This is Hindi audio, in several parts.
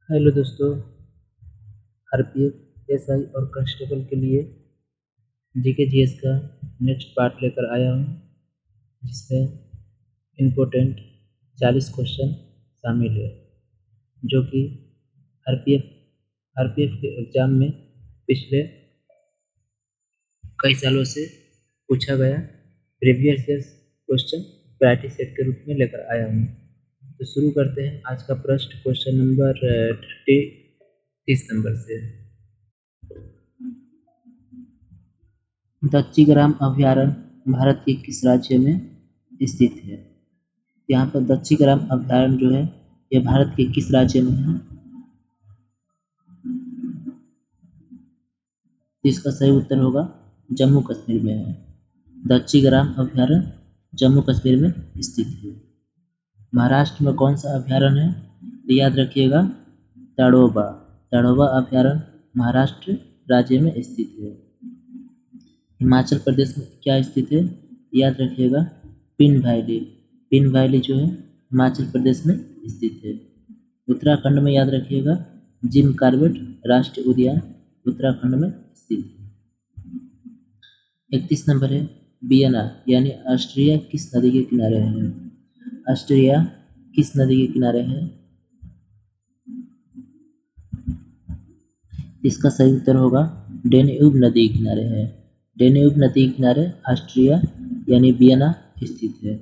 हेलो दोस्तों, आरपीएफ, एसआई और कांस्टेबल के लिए जीके जीएस का नेक्स्ट पार्ट लेकर आया हूँ, जिसमें इम्पोर्टेंट 40 क्वेश्चन शामिल है, जो कि आरपीएफ के एग्ज़ाम में पिछले कई सालों से पूछा गया previous year question practice set के रूप में लेकर आया हूँ। तो शुरू करते हैं आज का प्रश्न क्वेश्चन नंबर 30 नंबर से। दच्चीग्राम अभयारण्य भारत के किस राज्य में स्थित है? यहाँ पर दच्चीग्राम अभयारण्य जो है ये भारत के किस राज्य में है? इसका सही उत्तर होगा जम्मू कश्मीर में है। दच्चीग्राम अभयारण्य जम्मू कश्मीर में स्थित है। महाराष्ट्र में कौन सा अभयारण्य है? तो याद रखिएगा ताड़ोबा। ताड़ोबा अभयारण्य महाराष्ट्र राज्य में स्थित है। हिमाचल प्रदेश में क्या स्थित है? याद रखिएगा पिन वैली। पिन वैली जो है हिमाचल प्रदेश में स्थित है। उत्तराखंड में याद रखिएगा जिम कॉर्बेट राष्ट्रीय उद्यान उत्तराखंड में स्थित है। 31 नंबर है वियना यानी ऑस्ट्रिया किस नदी के किनारे है? ऑस्ट्रिया किस नदी के किनारे है? इसका सही उत्तर होगा डेन्यूब नदी के किनारे है। डेन्यूब नदी के किनारे ऑस्ट्रिया यानी वियना स्थित है।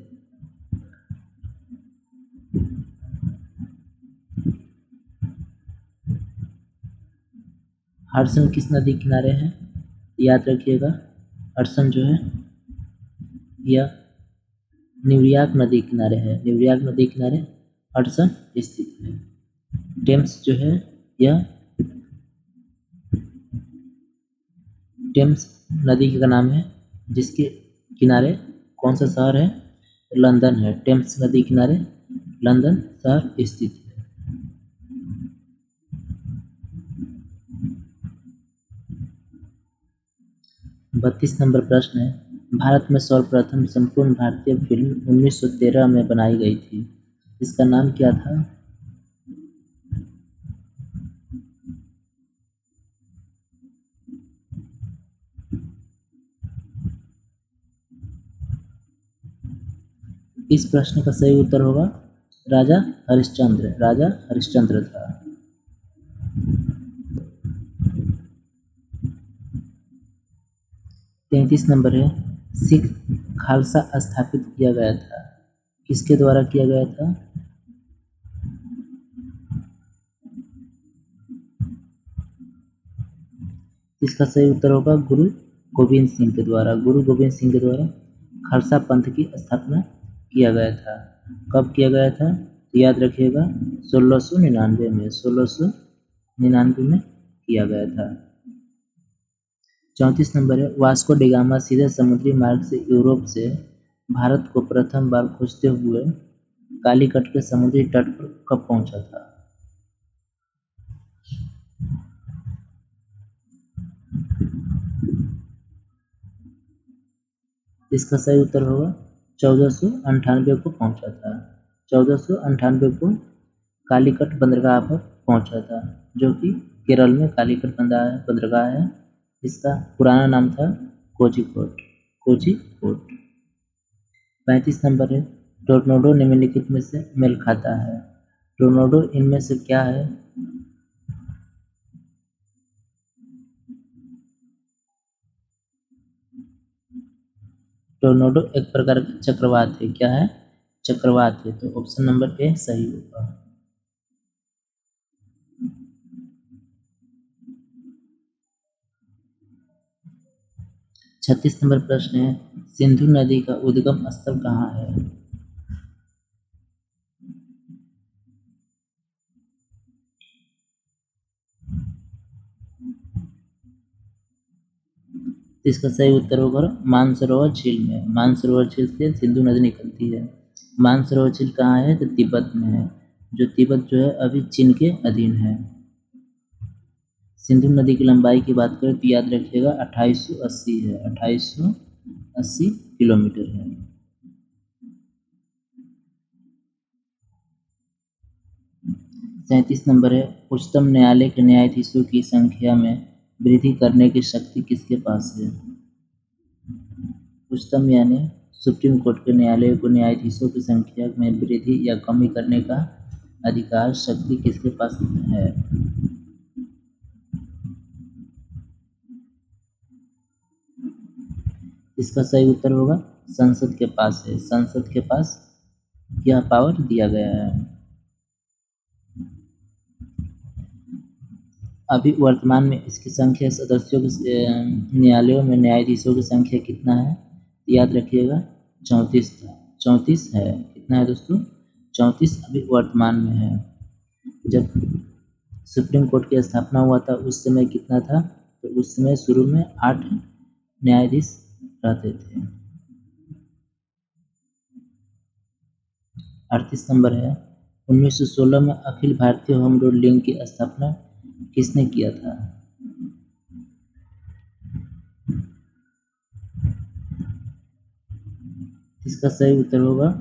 हडसन किस नदी के किनारे है? याद रखिएगा हडसन जो है यह न्यूयॉर्क नदी के किनारे है। न्यूयॉर्क नदी के किनारे हडसन स्थित है। टेम्स जो है यह टेम्स नदी का नाम है, जिसके किनारे कौन सा शहर है? लंदन है। टेम्स नदी किनारे लंदन शहर स्थित है। बत्तीस नंबर प्रश्न है भारत में सर्वप्रथम संपूर्ण भारतीय फिल्म 1913 में बनाई गई थी, इसका नाम क्या था? इस प्रश्न का सही उत्तर होगा राजा हरिश्चंद्र। राजा हरिश्चंद्र था। 33 नंबर है सिख खालसा स्थापित किया गया था, किसके द्वारा किया गया था? इसका सही उत्तर होगा गुरु गोविंद सिंह के द्वारा। गुरु गोविंद सिंह के द्वारा खालसा पंथ की स्थापना किया गया था। कब किया गया था? तो याद रखिएगा 1699 में। 1699 में किया गया था। 34 नंबर है वास्को डी गामा सीधे समुद्री मार्ग से यूरोप से भारत को प्रथम बार खोजते हुए कालीकट के समुद्री तट पर कब पहुंचा था? इसका सही उत्तर होगा 1498 को पहुंचा था। 1498 को कालीकट बंदरगाह पर पहुंचा था, जो कि केरल में कालीकट बंदरगाह है। इसका पुराना नाम था कोझिकोड। कोझिकोड। 35 नंबर है टोर्नाडो निम्नलिखित में से मेल खाता है। टोर्नाडो इनमें से क्या है? टोर्नाडो एक प्रकार का चक्रवात है। क्या है? चक्रवात है। तो ऑप्शन नंबर ए सही होगा। 36 नंबर प्रश्न है सिंधु नदी का उद्गम स्थल कहाँ है? इसका सही उत्तर होगा मानसरोवर झील में। मानसरोवर झील से सिंधु नदी निकलती है। मानसरोवर झील कहाँ है? तो तिब्बत में है, जो तिब्बत जो है अभी चीन के अधीन है। सिंधु नदी की लंबाई की बात करें तो याद रखिएगा 2880 है। 2880 किलोमीटर है। 37 नंबर है, उच्चतम न्यायालय के न्यायाधीशों की संख्या में वृद्धि करने की शक्ति किसके पास है? उच्चतम यानी सुप्रीम कोर्ट के न्यायालय को न्यायाधीशों की संख्या में वृद्धि या कमी करने का अधिकार शक्ति किसके पास है? इसका सही उत्तर होगा संसद के पास है। संसद के पास यह पावर दिया गया है। अभी वर्तमान में इसकी संख्या सदस्यों के न्यायालयों में न्यायाधीशों की संख्या कितना है? याद रखिएगा 34 था। 34 है। कितना है दोस्तों? 34 अभी वर्तमान में है। जब सुप्रीम कोर्ट की स्थापना हुआ था उस समय कितना था? तो उस समय शुरू में 8 न्यायाधीश रहते थे। 38 नंबर है, 1916 में Akhil Bharatiya home rule league की स्थापना किसने किया था? इसका सही उत्तर होगा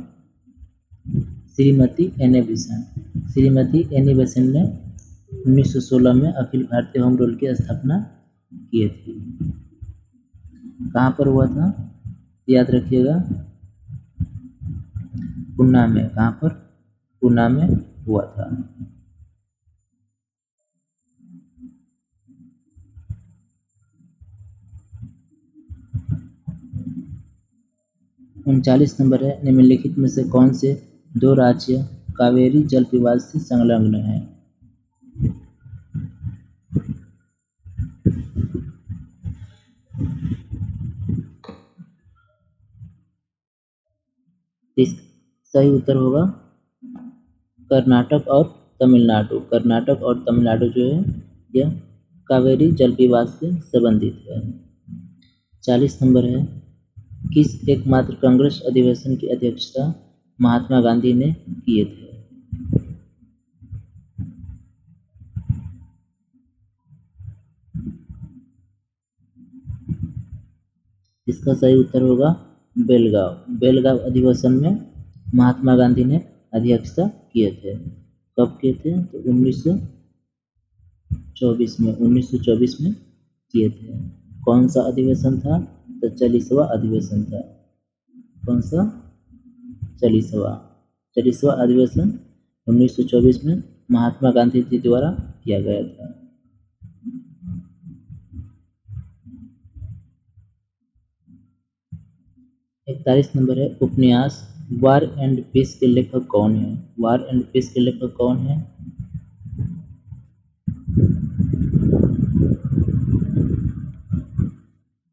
Shrimati Annie Besant. Shrimati Annie Besant ने 1916 में अखिल भारतीय होम रूल की स्थापना की थी। कहाँ पर हुआ था? याद रखिएगा पूना में। कहाँ पर? पूना में हुआ था। 39 नंबर है, निम्नलिखित में से कौन से दो राज्य कावेरी जल विवाद से संलग्न हैं? इस सही उत्तर होगा कर्नाटक और तमिलनाडु। कर्नाटक और तमिलनाडु जो है यह कावेरी जल विवाद से संबंधित है। 40 नंबर है, किस एकमात्र कांग्रेस अधिवेशन की अध्यक्षता महात्मा गांधी ने किए थे? इसका सही उत्तर होगा बेलगांव। बेलगांव अधिवेशन में महात्मा गांधी ने अध्यक्षता किए थे। कब किए थे? तो 1924 में। 1924 में किए थे। कौन सा अधिवेशन था? तो 40वां अधिवेशन था। कौन सा? 40वां अधिवेशन 1924 में महात्मा गांधी जी द्वारा किया गया था। इकतालीस नंबर है, उपन्यास वार एंड पीस के लेखक कौन है? वार एंड पीस के लेखक कौन है?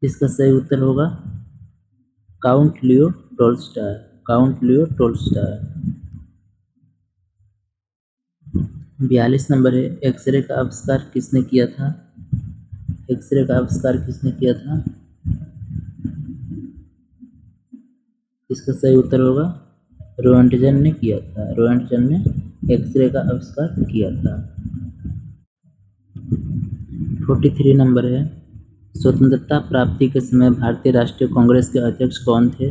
इसका सही उत्तर होगा काउंट लियो टोल्स्टॉय। काउंट लियो टोल्स्टॉय। 42 नंबर है, एक्सरे का आविष्कार किसने किया था? एक्सरे का आविष्कार किसने किया था? इसका सही उत्तर होगा रोएंटजन ने किया था। रोएंटजन ने एक्सरे का आविष्कार किया था। 43 नंबर है, स्वतंत्रता प्राप्ति के समय भारतीय राष्ट्रीय कांग्रेस के अध्यक्ष कौन थे?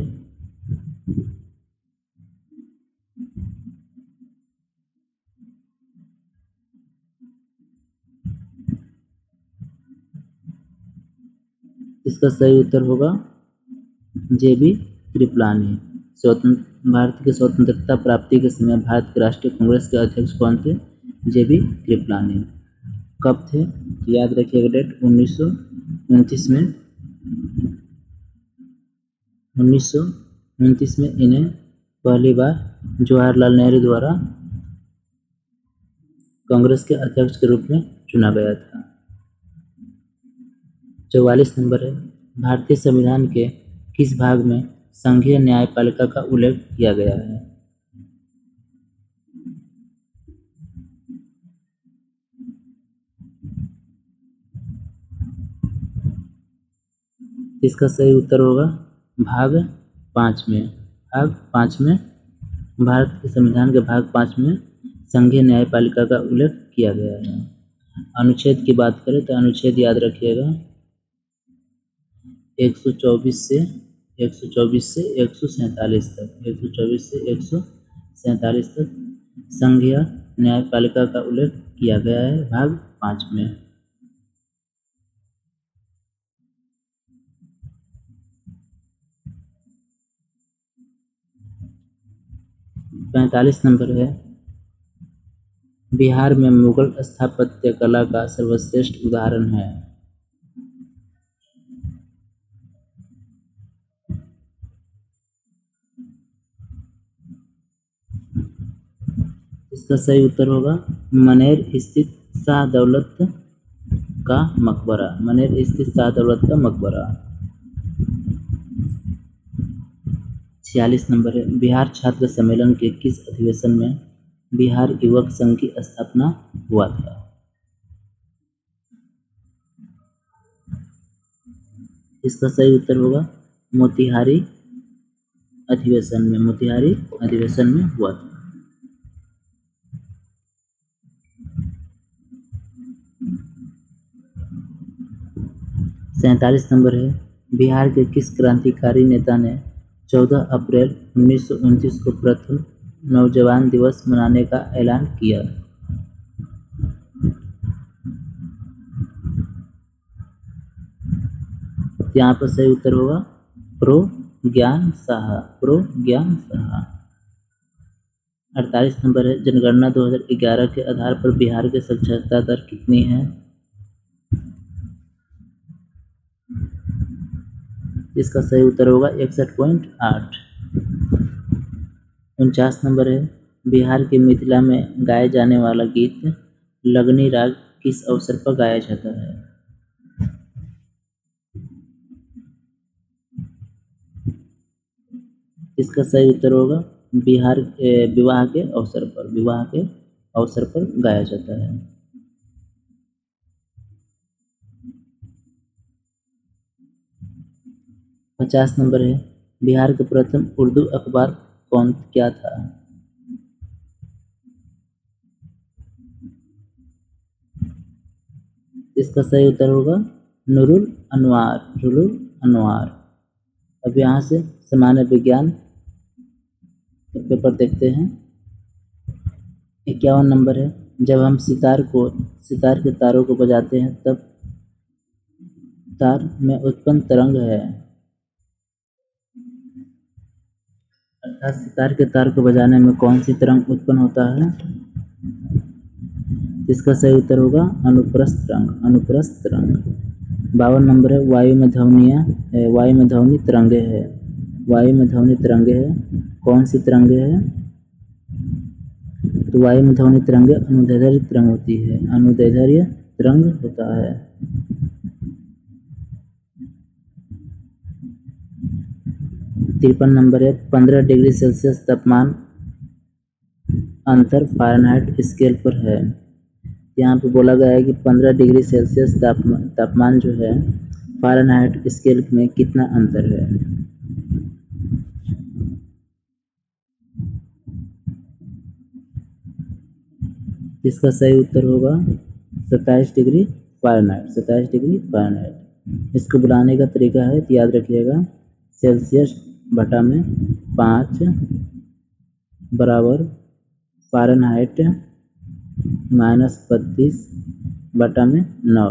इसका सही उत्तर होगा जेबी कृपलानी। भारत की स्वतंत्रता प्राप्ति के समय भारत के राष्ट्रीय कांग्रेस के अध्यक्ष कौन थे? जेबी कृपलानी। कब थे? याद रखिएगा डेट 1929 में। 1929 में इन्हें पहली बार जवाहरलाल नेहरू द्वारा कांग्रेस के अध्यक्ष के रूप में चुना गया था। 44 नंबर है, भारतीय संविधान के किस भाग में संघीय न्यायपालिका का उल्लेख किया गया है? इसका सही उत्तर होगा भाग 5 में। भाग 5 में भारत के संविधान के भाग 5 में संघीय न्यायपालिका का उल्लेख किया गया है। अनुच्छेद की बात करें तो अनुच्छेद याद रखिएगा 124 से 147 तक 124 से 147 तक संघीय न्यायपालिका का उल्लेख किया गया है भाग 5 में। पैंतालीस नंबर है, बिहार में मुगल स्थापत्य कला का सर्वश्रेष्ठ उदाहरण है। इसका सही उत्तर होगा मनेर स्थित शाह दौलत का मकबरा। मनेर स्थित शाह दौलत का मकबरा। 46 नंबर है, बिहार छात्र सम्मेलन के किस अधिवेशन में बिहार युवक संघ की स्थापना हुआ था? इसका सही उत्तर होगा मोतिहारी अधिवेशन में। मोतिहारी अधिवेशन में हुआ था। 47 नंबर है, बिहार के किस क्रांतिकारी नेता ने 14 अप्रैल 1929 को प्रथम नौजवान दिवस मनाने का ऐलान किया? यहाँ पर सही उत्तर होगा प्रो ज्ञान साहा। प्रो ज्ञान साहा। 48 नंबर है, जनगणना 2011 के आधार पर बिहार की साक्षरता दर कितनी है? इसका सही उत्तर होगा 61.8। 49 नंबर है, बिहार के मिथिला में गाए जाने वाला गीत लगनी राग किस अवसर पर गाया जाता है? इसका सही उत्तर होगा बिहार विवाह के अवसर पर। विवाह के अवसर पर गाया जाता है। 50 नंबर है, बिहार का प्रथम उर्दू अखबार क्या था? इसका सही उत्तर होगा नूरुल अनवार। नूरुल अनवार। अब यहाँ से सामान्य विज्ञान पेपर देखते हैं। 51 नंबर है, जब हम सितार के तारों को बजाते हैं तब तार में उत्पन्न तरंग है, अर्थात सितार के तार को बजाने में कौन सी तरंग उत्पन्न होता है? इसका सही उत्तर होगा अनुप्रस्थ तरंग। अनुप्रस्थ तरंग। 52 नंबर है, वायु में ध्वनि तरंगे है। वायु में ध्वनि तरंगे है, कौन सी तरंगे है? तो वायु में ध्वनि तरंगे अनुदैर्ध्य तरंग होती है। अनुदैर्ध्य तरंग होता है। 53 नंबर है, 15 डिग्री सेल्सियस तापमान अंतर फ़ारेनहाइट स्केल पर है। यहाँ पे बोला गया है कि 15 डिग्री सेल्सियस तापमान जो है फ़ारेनहाइट स्केल में कितना अंतर है? इसका सही उत्तर होगा 27 डिग्री फ़ारेनहाइट। 27 degree Fahrenheit. इसको बुलाने का तरीका है तो याद रखिएगा, सेल्सियस बटा में 5 बराबर फ़ारेनहाइट -32 बटा में 9।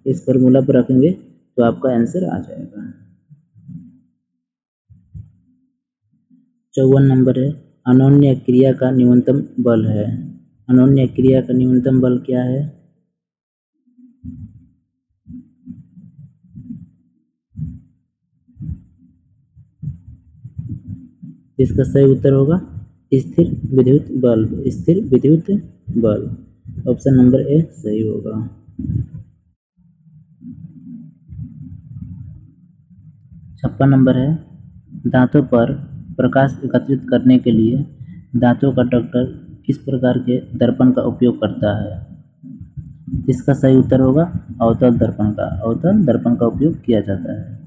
इस फॉर्मूला पर रखेंगे तो आपका आंसर आ जाएगा। 54 नंबर है, अनोन्य क्रिया का न्यूनतम बल है। अनोन्य क्रिया का न्यूनतम बल क्या है? इसका सही उत्तर होगा स्थिर विद्युत बल। स्थिर विद्युत बल। ऑप्शन नंबर ए सही होगा। 56 नंबर है, दांतों पर प्रकाश एकत्रित करने के लिए दांतों का डॉक्टर किस प्रकार के दर्पण का उपयोग करता है? इसका सही उत्तर होगा अवतल दर्पण का। अवतल दर्पण का उपयोग किया जाता है।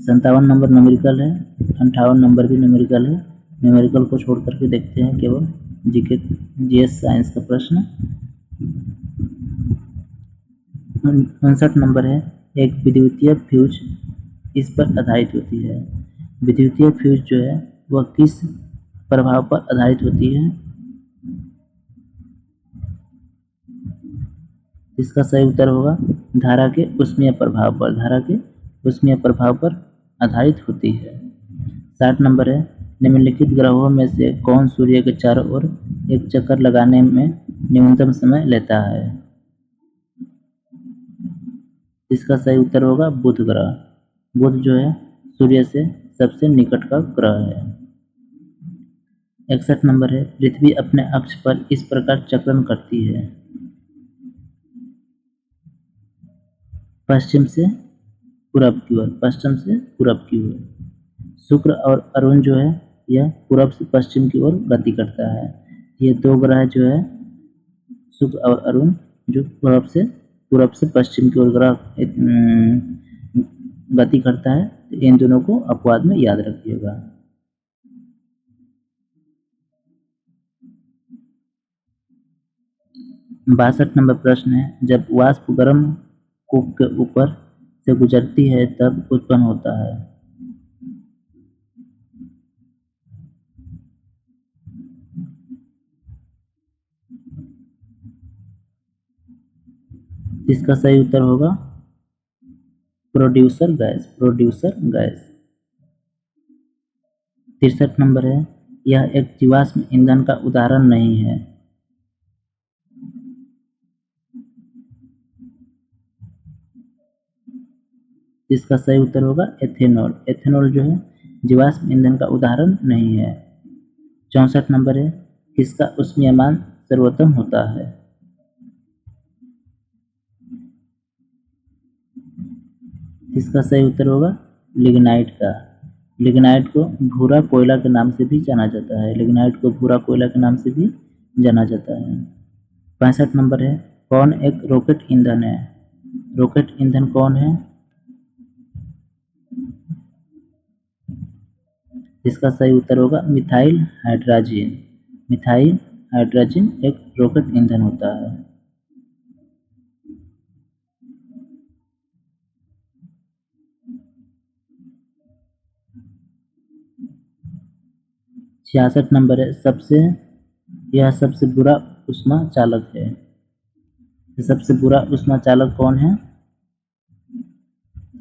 57 नंबर न्यूमेरिकल है, 58 नंबर भी न्यूमेरिकल है। न्यूमेरिकल को छोड़ करके देखते हैं केवल जीएस साइंस का प्रश्न। 59 नंबर है, एक विद्युतीय फ्यूज इस पर आधारित होती है। विद्युतीय फ्यूज जो है वह किस प्रभाव पर आधारित होती है? इसका सही उत्तर होगा धारा के ऊष्मीय प्रभाव पर। धारा के ऊष्मीय प्रभाव पर आधारित होती है। 60 नंबर है, निम्नलिखित ग्रहों में से कौन सूर्य के चारों ओर एक चक्कर लगाने में न्यूनतम समय लेता है? इसका सही उत्तर होगा बुध ग्रह। बुध जो है सूर्य से सबसे निकट का ग्रह है। 61 नंबर है, पृथ्वी अपने अक्ष पर इस प्रकार चक्रण करती है। पश्चिम से पूरब की ओर, पश्चिम से पूरब की ओर। शुक्र और अरुण जो है यह पूरब से पश्चिम की ओर गति करता है। ये दो ग्रह जो है शुक्र और अरुण जो पूरब से पश्चिम की ओर ग्रह गति करता है, तो इन दोनों को अपवाद में याद रखिएगा। बासठ नंबर प्रश्न है, जब वाष्प गर्म कूप के ऊपर से गुजरती है तब उत्पन्न होता है। इसका सही उत्तर होगा producer gas. Producer gas. 63 number है, यह एक जीवाश्म ईंधन का उदाहरण नहीं है। इसका सही उत्तर होगा एथेनॉल। एथेनॉल जो है जीवाश्म ईंधन का उदाहरण नहीं है। 64 नंबर है, किसका ऊष्मीयमान सर्वोत्तम होता है? इसका सही उत्तर होगा लिग्नाइट का। लिग्नाइट को भूरा कोयला के नाम से भी जाना जाता है। लिग्नाइट को भूरा कोयला के नाम से भी जाना जाता है। 65 नंबर है, कौन एक रॉकेट ईंधन है? रॉकेट ईंधन कौन है? इसका सही उत्तर होगा मिथाइल हाइड्रोजन। मिथाइल हाइड्रोजन एक रॉकेट ईंधन होता है। 66 नंबर है, यह सबसे बुरा ऊष्मा चालक है। सबसे बुरा ऊष्मा चालक कौन है?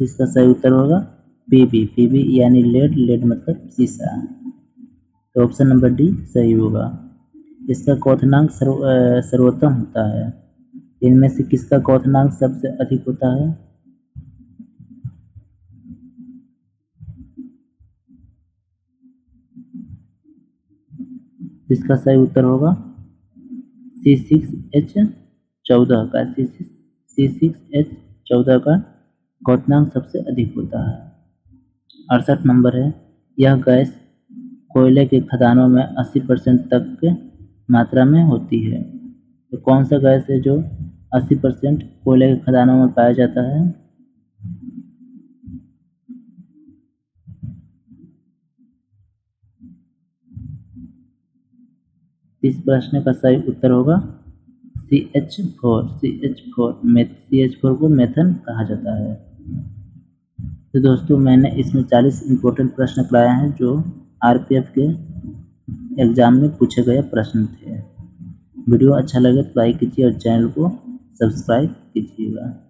इसका सही उत्तर होगा पीबी। पीबी यानी लेड। लेड मतलब सीसा। तो ऑप्शन नंबर डी सही होगा। इसका क्वथनांक सर्वोत्तम होता है। इनमें से किसका क्वथनांक सबसे अधिक होता है? इसका सही उत्तर होगा C6H14 का। C6H14 का क्वथनांक सबसे अधिक होता है। 68 नंबर है, यह गैस कोयले के खदानों में 80% तक के मात्रा में होती है। तो कौन सा गैस है जो 80% कोयले के खदानों में पाया जाता है? इस प्रश्न का सही उत्तर होगा CH4। CH4 को मेथन कहा जाता है। तो दोस्तों मैंने इसमें 40 इम्पोर्टेंट प्रश्न कराए हैं जो RPF के एग्जाम में पूछे गए प्रश्न थे। वीडियो अच्छा लगे तो लाइक कीजिए और चैनल को सब्सक्राइब कीजिएगा।